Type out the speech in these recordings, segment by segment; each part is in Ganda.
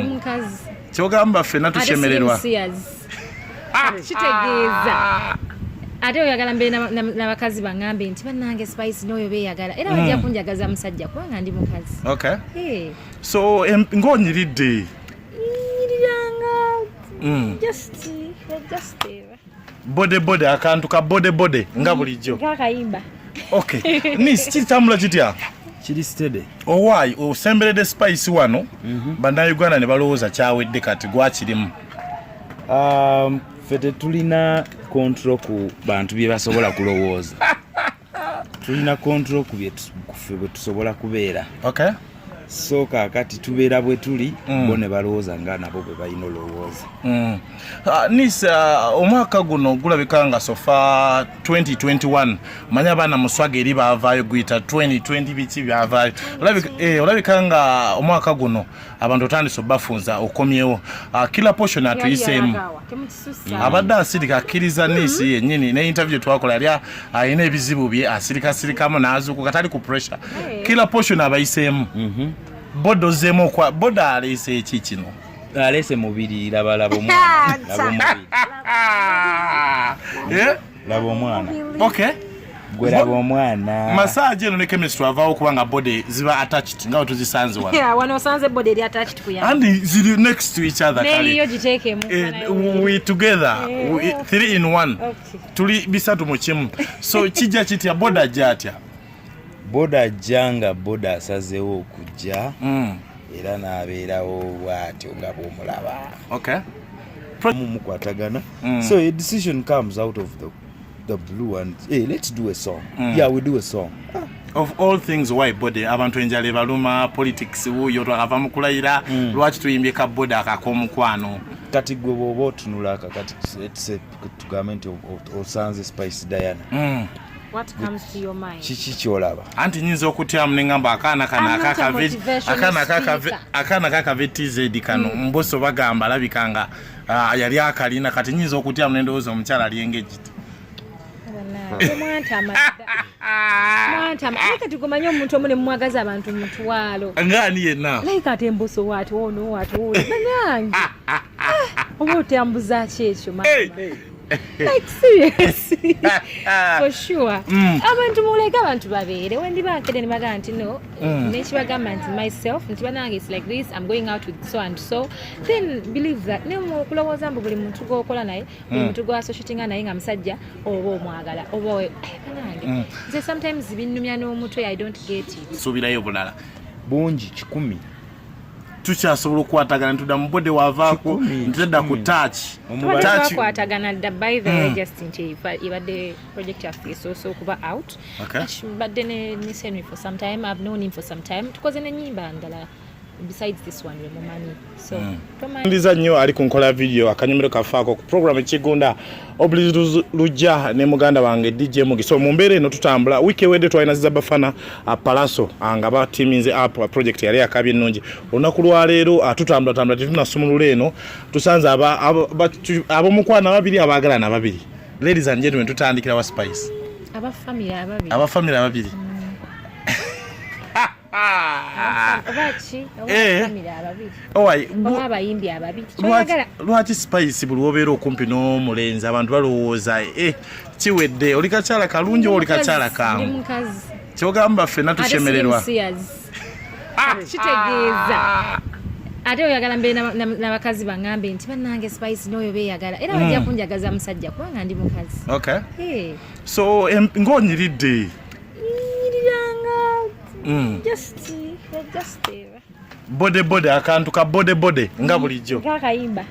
Mukazi. Kyogamba ffenna tushemererwa. Musiyazi. Kitegeeza. Ate oyagala mbe n'abakazi bangambe nti bannange Spice n'oyo beeyagala. Era bajja kunjagaza musajja kubanga ndi mukazi. Okay. Hey. So ng'onyiridde. Just there. Bode akantu ka bode nga bulijjo. Kakayimba. Okay. Nince kitambula kitya? Kiri steady. Owaayi osemberedde Spice wano bannayuganda ne balowooza kyawedde kati gwakirimu. Fete tulina control ku bantu bye basobola kulowooza. Tulina control ku bye tusobola kubeera. Okay. So kakati tubeera bwe tuli bo ne balowooza nga nabo bwe balina olowooza. Nince omwaka guno gulabika nga sofa 2021 manya abaana muswaga eri baavaayo guyita 2020 biki byavaayo olabika nga omwaka guno abantu otandise obafunza okomyewo kila portion atuyiseemu abadde asirika akkiriza Nince yennyini ne interview twakola yali ayina ebizibu bye asirikasirikamu n'azuukuka tali ku pressure kila portion abayiseemu bodo zemo kwa boda alese eki kino alese mubiri laba omwana laba omwana okay gwe laba omwana massage eno ne chemistry avaawo kubanga body ziba attached nga tuzisanze wano yeah wano sanze body eri attached ku and ziri next to each other kali yo jiteekemu we together 3 in 1 okay tuli bisatu mu kimu so kijja kitya boda jatya boda janga boda asazeewo okujja era n'abeerawo bw'atyo nga bw'omulaba okay mukwatagana so a decision comes out of the blue and hey let's do a song yeah we do a song of all things why body abantu enjale baluma politics wuyo twakava mu kulayira lwaki tuyimbye ka boda akakomukwano kati gwe bw'oba otunula kakati tugamenti osanze Spice Diana what comes to your mind chichi kyolaba anti nyinza okutyamu nengamba akana kakave TZ kano mboso bagamba labikanga yali akalina kati nyinza okutyamu nendowooza omukyala aliengejiti mwantama ate tugumanye omuntu omu ne mumwagaza abantu mutwalo ngaani yenna like ate mboso wati ono wati ono nange oba otyambuza ki ekyo like seriously for sure abantu muleka abantu babeere wendi bankede ne bagamba nti no nekibagamba nti myself nti banange it's like this I'm going out with so and so then believe that ne mukulowooza mbu buli muntu gwokola naye buli muntu gwasociatinga naye nga musajja oba omwagala oba banange nze sometimes binnumya n'omutwe I don't get it suubirayo bulala bungi 10 tukyasobola okukwatagana ntudda mu bode wavaako ntudda ku touch kwatagana dda by the way just nti ibadde project yaffe so kuba out badde ne Henry for some time I've known him for some time tukoze n'ennyimba ndala besides this one we mumanyi so ndiza nnyo ali ku nkola video akanyumiro kafaako ku program ekigunda obulizi lujja ne muganda wange DJ Mugi so mu mbeera eno tutambula wiki ewedde twalina zizabafana Palaso nga batiminze up project yali akabye ennungi olunaku lwaleero tutambula tetunasumulula eno tusanze ab'omukwana babiri abaagalana babiri ladies and gentlemen tutandikira wa Spice abafamily ababiri lwaki Spice buli obeera okumpi n'omulenzi abantu balowooza kiwedde oli kakyala kalungi oli kakyala kamu kyogamba ffenna tushemererwa kitegeeza ate oyagala mbe n'abakazi bangambe nti bannange Spice n'oyo beeyagala era bajja kunjagaza musajja kubanga ndi mukazi okay so ng'onyiridde just there bode akantu ka bode nga bulijjo kakayimba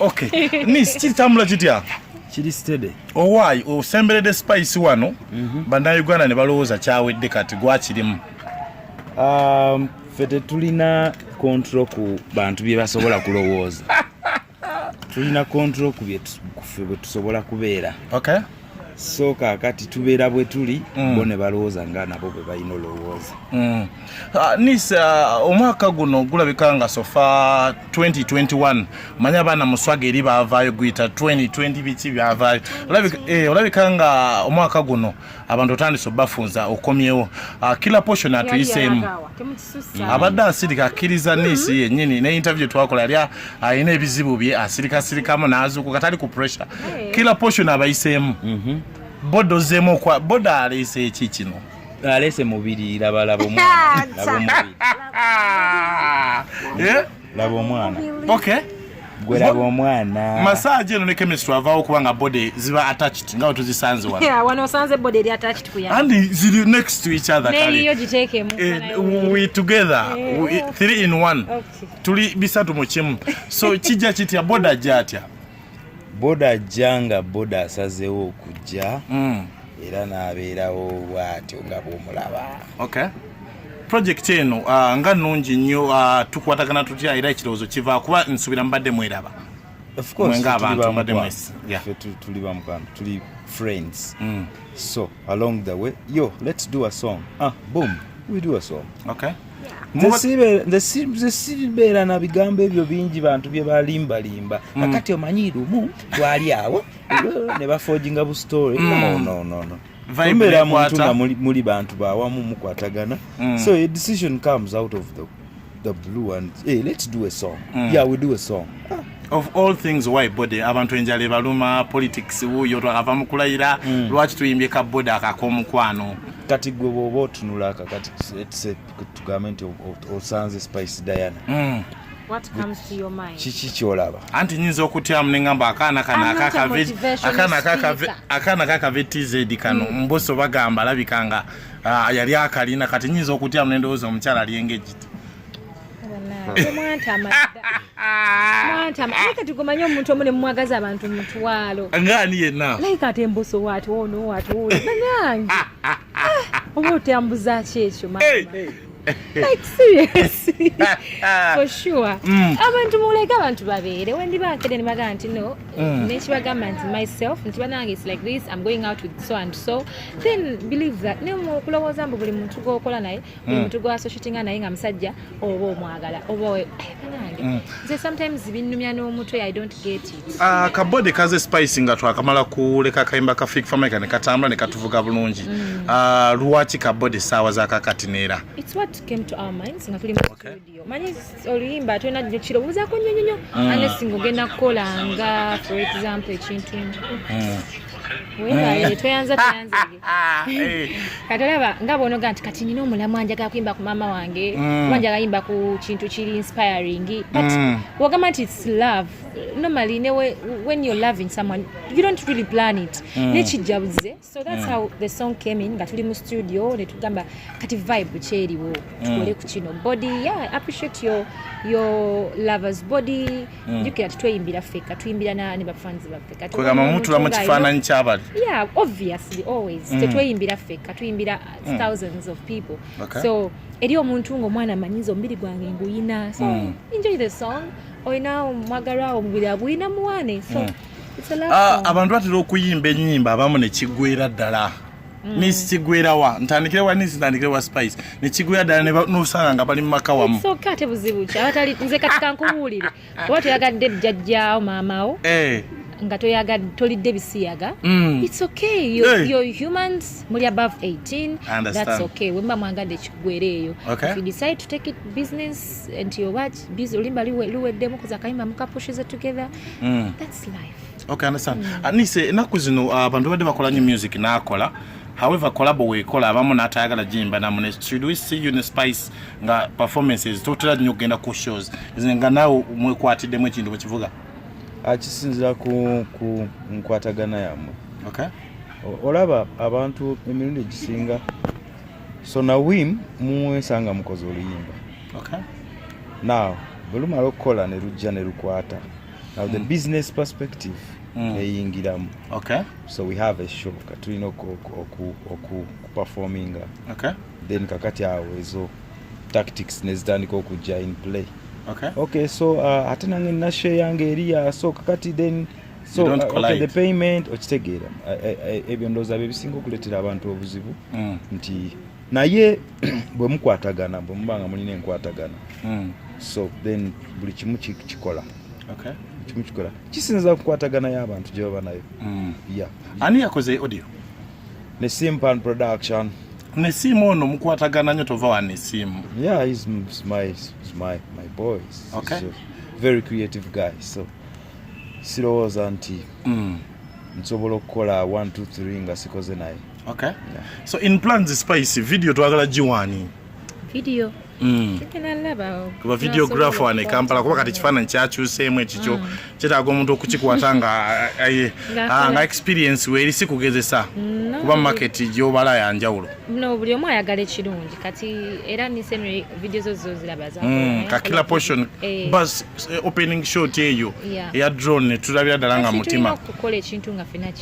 okay Nince kitambula kitya kiri steady owaayi osemberedde Spice wano bannayuganda ne balowooza kyawedde kati gwakirimu fete tulina control ku bantu bye basobola kulowooza tulina control ku bye tusobola kubeera okay so kakati tubeera bwe tuli bo ne balowooza nga nabo bwe balina olowooza Nince omwaka guno gulabika nga sofa 2021 manya abaana muswaga eri baavaayo guyita 2020 biki byavaayo olabika nga omwaka guno abantu otandise obafunza okomyewo kila portion atuyiseemu abadde asirika akkiriza Nince yennyini ne interview twakola yali ayina ebizibu bye asirikasirikamu n'azuukuka tali ku pressure kila portion abayiseemu boda ozeemu boda aleese eki kino alese mubiri laba omwana laba omwana okay gwe laba omwana massage eno ne chemistry avaawo kubanga body ziba attached nga tuzisanze wano yeah wano osanze body eri attached ku yange and ziri next to each other kali yo giteekemu we together 3 in 1 tuli bisatu mu kimu so kijja kitya boda jatya boda janga boda asazeewo okujja era n'abeerawo bw'atyo nga bw'omulaba okay project eno nga nnungi nnyo tukwatagana tutya era ekirowoozo kiva kuba nsubira mbadde mweraba of course nga abantu mbadde mwesi tuli bamukwana tuli friends so along the way let's do a song boom we do a song okay nze siribeera na bigambo ebyo bingi bantu bye balimbalimba akati omanyi lumu twali awo ne baforginga bu story no Vibe muntu nga muli bantu bawamu mukwatagana so a decision comes out of the blue and hey let's do a song we do a song of all things why body abantu enjale baluma politics wuyo twakava mukulayira lwaki tuyimbye ka body akakomukwano kati gwe bwoba otunula kati tugamenti osanze Spice Diana what comes to your mind kiki kyolaba anti nyinza okutyamu nengamba akana kakave TZ kano mboso bagamba labikanga yali akalina kati nyinza okutyamu nendowooza omukyala aliyengejiti mwantama eka tugomanya omuntu omu ne mumwagaza abantu mutwalo ngaani yenna like ate embuso watu ono nange oba otambuza ki ekyo like seriously for sure abantu muleka abantu babeere wendi bakede ne baga nti no nekibagamba nti myself nti banange it's like this I'm going out with so and so then believe that ne mukulowooza mbu buli muntu gwokola naye buli muntu gwasociatinga naye nga musajja oba omwagala oba banange nze sometimes binnumya n'omutwe I don't get it kabode kaze Spice nga twakamala kuleka kayimba ka Fake Family ne katambula ne katuvuga bulungi lwaki kabode saawa za kakatineera it's what came to our minds nga tuli mu studio manyi oluyimba tulina nnyo kirowooza ko nnyo unless ng'ogenda kukola nga for example ekintu webaye tweyanza kati olaba nga bw'onoga nti kati nina omulamu anjagala kuyimba ku maama wange wanjagala yimba ku kintu kiri inspiring but wagamba nti it's love normally when you're loving someone you don't really plan it nekijjabuze so that's how the song came in nga tuli mu studio ne tugamba kati vibe kyeriwo tukole ku kino body appreciate your lover's body jukira tweyimbira feka tuyimbira ne bafanzi bafeka kugamba mutula mu kifaananyi ky'abali obviously always tetweyimbira feka tuyimbira thousands of people so eri omuntu ng'omwana amanyiza omubiri gwange nguyina so enjoy the song oyina omwagalwa omubiri aguyina muwane so it's a love song abantu batera okuyimba ennyimba abamu ne kiggwera ddala Nince kigwerawa ntandikire ntandikire Spice ne kigwera ddala n'osanga nga bali mu maka wamu so kate buzibu ki abatali nze kati kankubuulire oba toyagadde jjajjaawo maamawo nga toyagadde tolidde bisiyaga it's okay you're humans muli above 18 that's okay wemba mwangadde kigwera eyo if you decide to take it business and your watch busy olimba luweddemu kuza kayimba mukapushize together that's life okay understand Nince ennaku zino abantu badde bakola nnyo music n'akola however collabo wekola abamu n'atayagala jimba namune should we see you in Spice nga performances totera nnyo genda ku shows nga nawe mwekwatiddemu ekintu bwe kivuga akisinzira ku nkwatagana yammwe okay olaba abantu emirundi egisinga so na wim muwesanga mukozi oluyimba okay now bulumala okukola ne lujja ne lukwata now the business perspective eyingiramu okay so we have a show katulina oku performing okay then kakati awo ezo tactics nezitandika okujja in play okay so ate nange nashe yange eriya so kakati then so the payment okitegeera ebyo ndowooza bebisinga okuleetera abantu obuzibu nti naye bwe mukwatagana bwe mubanga mulina enkwatagana so then buli kimu kikola kimu kisinza kukwatagana y'abantu gye baba nayo ani yakoze audio Nesimpan production. Nesimu ono mukwatagana nnyo tova wa Nesimu. Yeah, he's my boy. Okay. He's a very creative guy. So sirowooza nti nsobola okukola 1 2 3 nga sikoze naye. Okay. Yeah. So in plans spice video twagala giwani. Video. Kuba videographer wane Kampala kuba kati kifaananyi kyakyuseemu ekikyo kyetaaga omuntu okukikwata nga experience weeri si kugezesa kuba market gy'obala ya njawulo. No, buli omu ayagala ekirungi kati era Nince video zo ziraba za kakila portion bus opening shot eyo eya drone tulabira ddala nga mutima okukola ekintu nga fena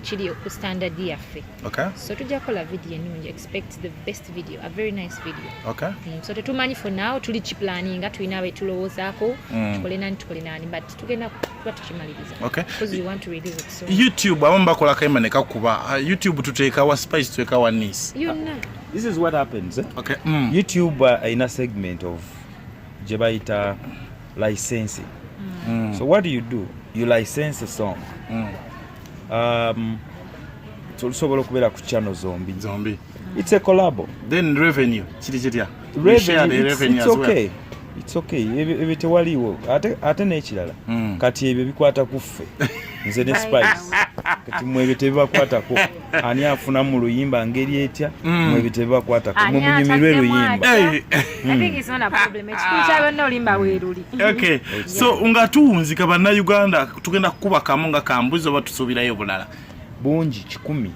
kiri ku standard yaffe. Okay. So tujja kola video ennungi, expect the best video, a very nice video. Okay. So tetumanyi for now tuli planning nga tulina we tulowoozaako tukole nani but tugenda kuba tukimaliriza. Okay. Because we want to release it soon. YouTube abamu bakola kayima ne kakuba YouTube tuteeka wa spice tuteeka wa Nince. This is what happens. Okay. YouTube in a segment of jebaita licensing. So what do? You license a song. So sobola kubera ku channel zombi. It's a collab. Then revenue chitya. Revenue, it's okay. It's okay. Ebyo tewaliwo ate n'ekirala kati ebyo bikwata kuffe nze ne Spice kati mwebyo tebibakwatako ani afuna mu luyimba ngeri etya mwebyo tebibakwatako mu munyumirwe luyimba. I think it's not a problem. Ekikucha bonna olimba weeruli. Okay. So nga tuwunzika bannayuganda tugenda kukuba kamu nga kambuzi oba tusuubirayo bulala bungi 10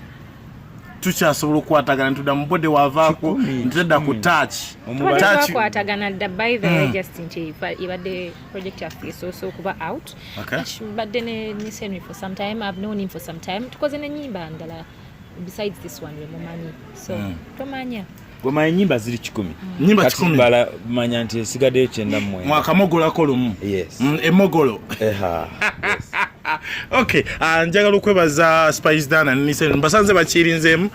tukyasobola okukwatagana ntudda mu bode wavaako ntedda ku touch kwatagana dda by the way just nti ibadde project yaffe so kuba out. Badde ne Nince for some time. I've known him for some time tukoze n'ennyimba ndala besides this one we mumanyi so tomanya goma ennyimba ziri 10 nnyimba 10 bala manya nti esigadde 9 mwaka mogolako lumu. Yes. Emogolo. Yes. Okay, njagala okwebaza Spice Dana Nince mbasanze bakirinzeemu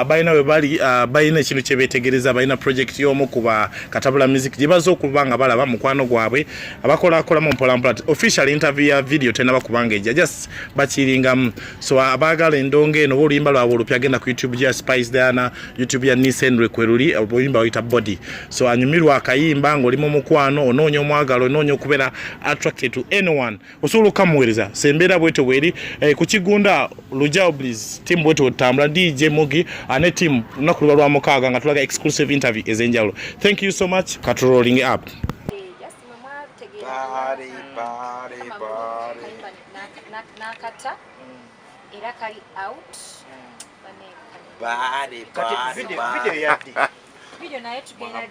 balina we bali balina ekintu kye beetegereza balina project y'omu kuba katabula music gye bazo okubanga balaba mukwano gwabwe abakola mu mpolampola official interview ya video tena bakubanga ejja just bakiringamu so abagala endonge eno oluyimba lwabwe olupya agenda ku YouTube ya Spice Dana YouTube ya Nince kweruli oluyimba wayita body so anyumirwa akayimba ng'olimu mukwano onoonya omwagalo onoonya okubeera attracted to anyone osobola okamuweereza sembera bweto bweri ku kigunda Lujao Breeze team bweto otambula DJ Mugi ane team nakulwa lwa mukaaga nga tulaga exclusive interview ezenjalo. Thank you so much. Cut rolling up. Nakata era kali out video yaddi video naye tugenda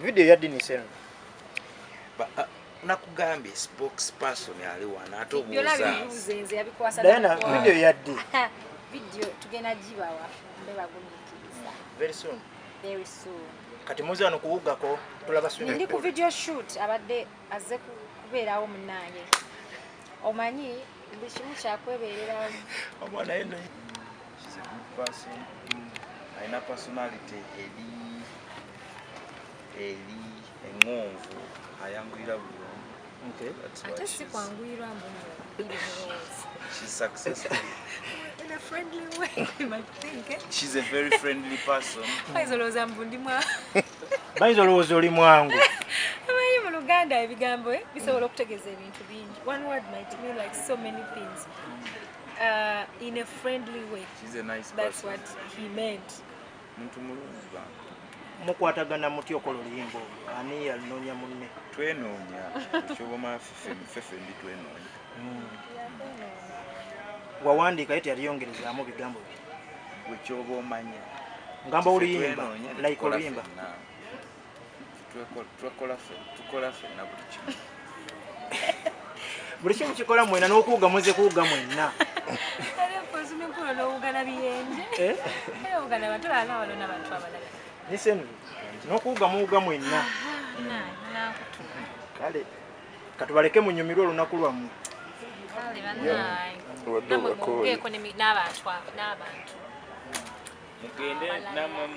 video yaddi Nince nakugambye spokesperson ali wana atobuuza nze yabikwasa Diana video yaddi video tugenda jibawa mbeba gumiikiriza very soon kati muze wano kuwugako tulaba swimming ndi ku video shoot abadde azze kubeerawo munnange omanyi buli kimu kyakwebeerera omwana eno person aina personality eri engonvu ayanguyira buli omu. Okay, that's why she's successful in a friendly way. You might think she's a very friendly person. bayizolowooza oli mwangu amanyi mu Luganda ebigambo bisobola okutegeeza ebintu bingi. One word might mean like so many things. In a friendly way. She's a nice That's person. what he meant. Muntu mulungi ba. mukwatagana muti okola oluyimba ani yalinoonya munne Twenoonya ekyoboma Muffe ndi twenoonya. wawandiika yeti yaliyongerezaamu ebigambo gwe kyoba omanya ngamba oluyimba like oluyimba tukola ffenna buli kimu buli kimu kikola mwena n'okuwuga muze kuwuga mwenna Nince n'okuwuga muwuga mwenna kale katubaleke munyumirwe olunaku lwammwe n'abantu mugende namwe